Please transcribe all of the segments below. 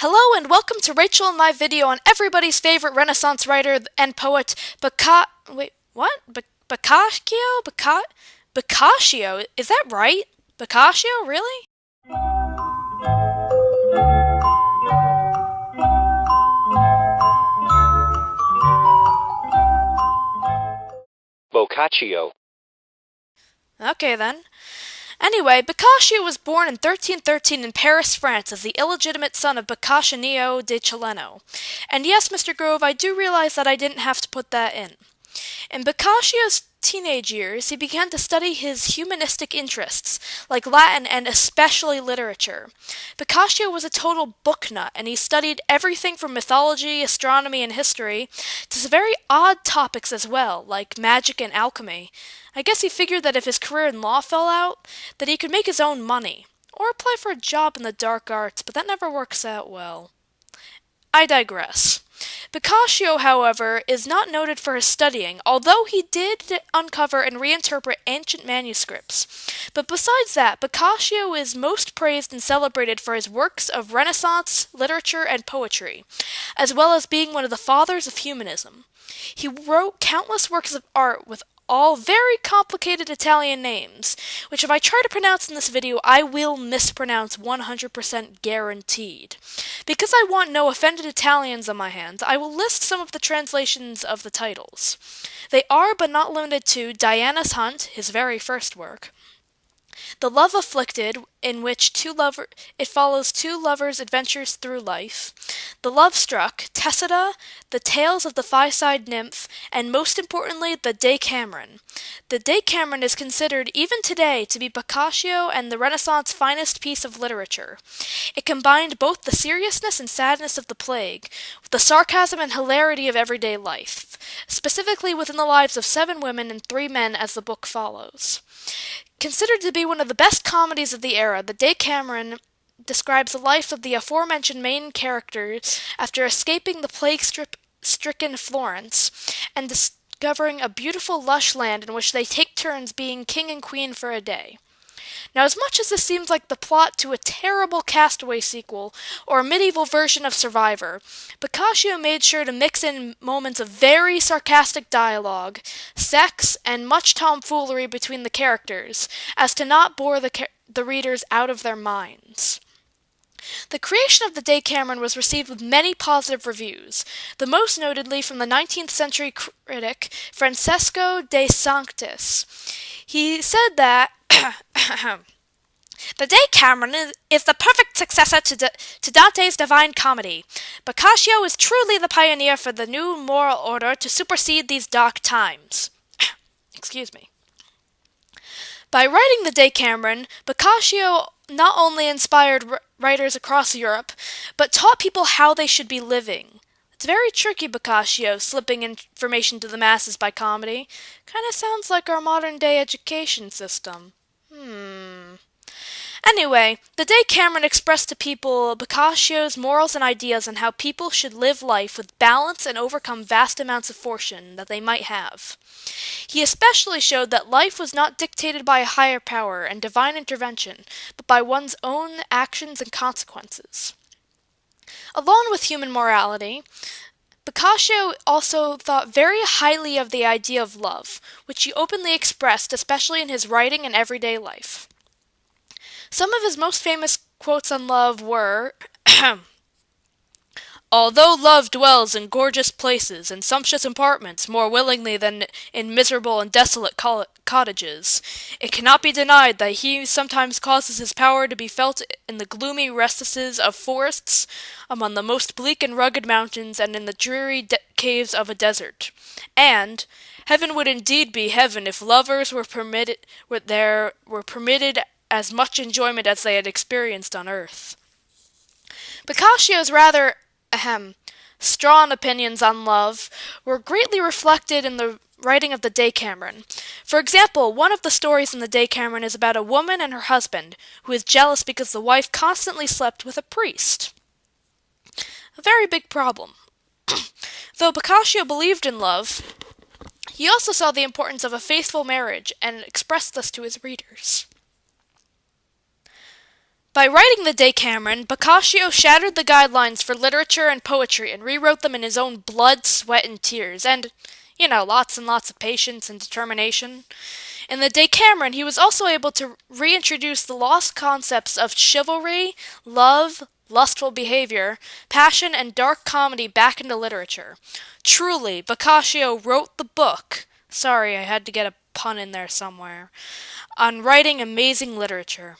Hello and welcome to Rachel and my video on everybody's favorite Renaissance writer and poet, Boccaccio? Boccaccio? Is that right? Boccaccio? Really? Boccaccio. Okay then. Anyway, Boccaccio was born in 1313 in Paris, France, as the illegitimate son of Boccaccio de Cheleno. And yes, Mr. Grove, I do realize that I didn't have to put that in. In Boccaccio's teenage years, he began to study his humanistic interests, like Latin and especially literature. Boccaccio was a total book nut, and he studied everything from mythology, astronomy, and history to some very odd topics as well, like magic and alchemy. I guess he figured that if his career in law fell out, that he could make his own money, or apply for a job in the dark arts, but that never works out well. I digress. Boccaccio, however, is not noted for his studying, although he did uncover and reinterpret ancient manuscripts. But besides that, Boccaccio is most praised and celebrated for his works of Renaissance literature and poetry, as well as being one of the fathers of humanism. He wrote countless works of art with all very complicated Italian names, which if I try to pronounce in this video, I will mispronounce 100% guaranteed. Because I want no offended Italians on my hands, I will list some of the translations of the titles. They are, but not limited to, Diana's Hunt, his very first work; The Love Afflicted, in which it follows two lovers' adventures through life; The Love Struck, Tessida, The Tales of the Fieside Nymph, and most importantly, the Decameron. The Decameron is considered, even today, to be Boccaccio and the Renaissance finest piece of literature. It combined both the seriousness and sadness of the plague, with the sarcasm and hilarity of everyday life, specifically within the lives of 7 women and 3 men as the book follows. Considered to be one of the best comedies of the era, The Decameron describes the life of the aforementioned main characters after escaping the plague-stricken Florence and discovering a beautiful, lush land in which they take turns being king and queen for a day. Now, as much as this seems like the plot to a terrible Castaway sequel or a medieval version of Survivor, Boccaccio made sure to mix in moments of very sarcastic dialogue, sex, and much tomfoolery between the characters, as to not bore the readers out of their minds. The creation of the Decameron was received with many positive reviews, the most notedly from the 19th century critic Francesco de Sanctis. He said that the Decameron is the perfect successor to Dante's Divine Comedy. Boccaccio is truly the pioneer for the new moral order to supersede these dark times. Excuse me. By writing the Decameron, Boccaccio not only inspired writers across Europe, but taught people how they should be living. It's very tricky, Boccaccio, slipping information to the masses by comedy. Kinda sounds like our modern-day education system. Anyway, the Decameron expressed to people Boccaccio's morals and ideas on how people should live life with balance and overcome vast amounts of fortune that they might have. He especially showed that life was not dictated by a higher power and divine intervention, but by one's own actions and consequences. Along with human morality, Boccaccio also thought very highly of the idea of love, which he openly expressed, especially in his writing and everyday life. Some of his most famous quotes on love were, "Although love dwells in gorgeous places and sumptuous apartments more willingly than in miserable and desolate cottages, it cannot be denied that he sometimes causes his power to be felt in the gloomy recesses of forests, among the most bleak and rugged mountains, and in the dreary caves of a desert. And heaven would indeed be heaven if lovers were permitted as much enjoyment as they had experienced on earth." Boccaccio's rather strong opinions on love were greatly reflected in the writing of the Decameron. For example, one of the stories in the Decameron is about a woman and her husband who is jealous because the wife constantly slept with a priest. A very big problem. Though Boccaccio believed in love, he also saw the importance of a faithful marriage and expressed this to his readers. By writing the Decameron, Boccaccio shattered the guidelines for literature and poetry and rewrote them in his own blood, sweat, and tears, and, lots and lots of patience and determination. In the Decameron, he was also able to reintroduce the lost concepts of chivalry, love, lustful behavior, passion, and dark comedy back into literature. Truly, Boccaccio wrote the book. Sorry, I had to get a pun in there somewhere. On writing amazing literature.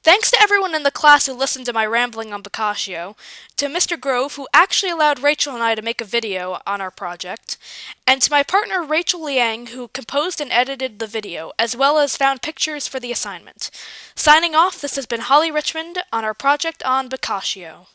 Thanks to everyone in the class who listened to my rambling on Boccaccio, to Mr. Grove, who actually allowed Rachel and I to make a video on our project, and to my partner Rachel Liang, who composed and edited the video, as well as found pictures for the assignment. Signing off, this has been Holly Richmond on our project on Boccaccio.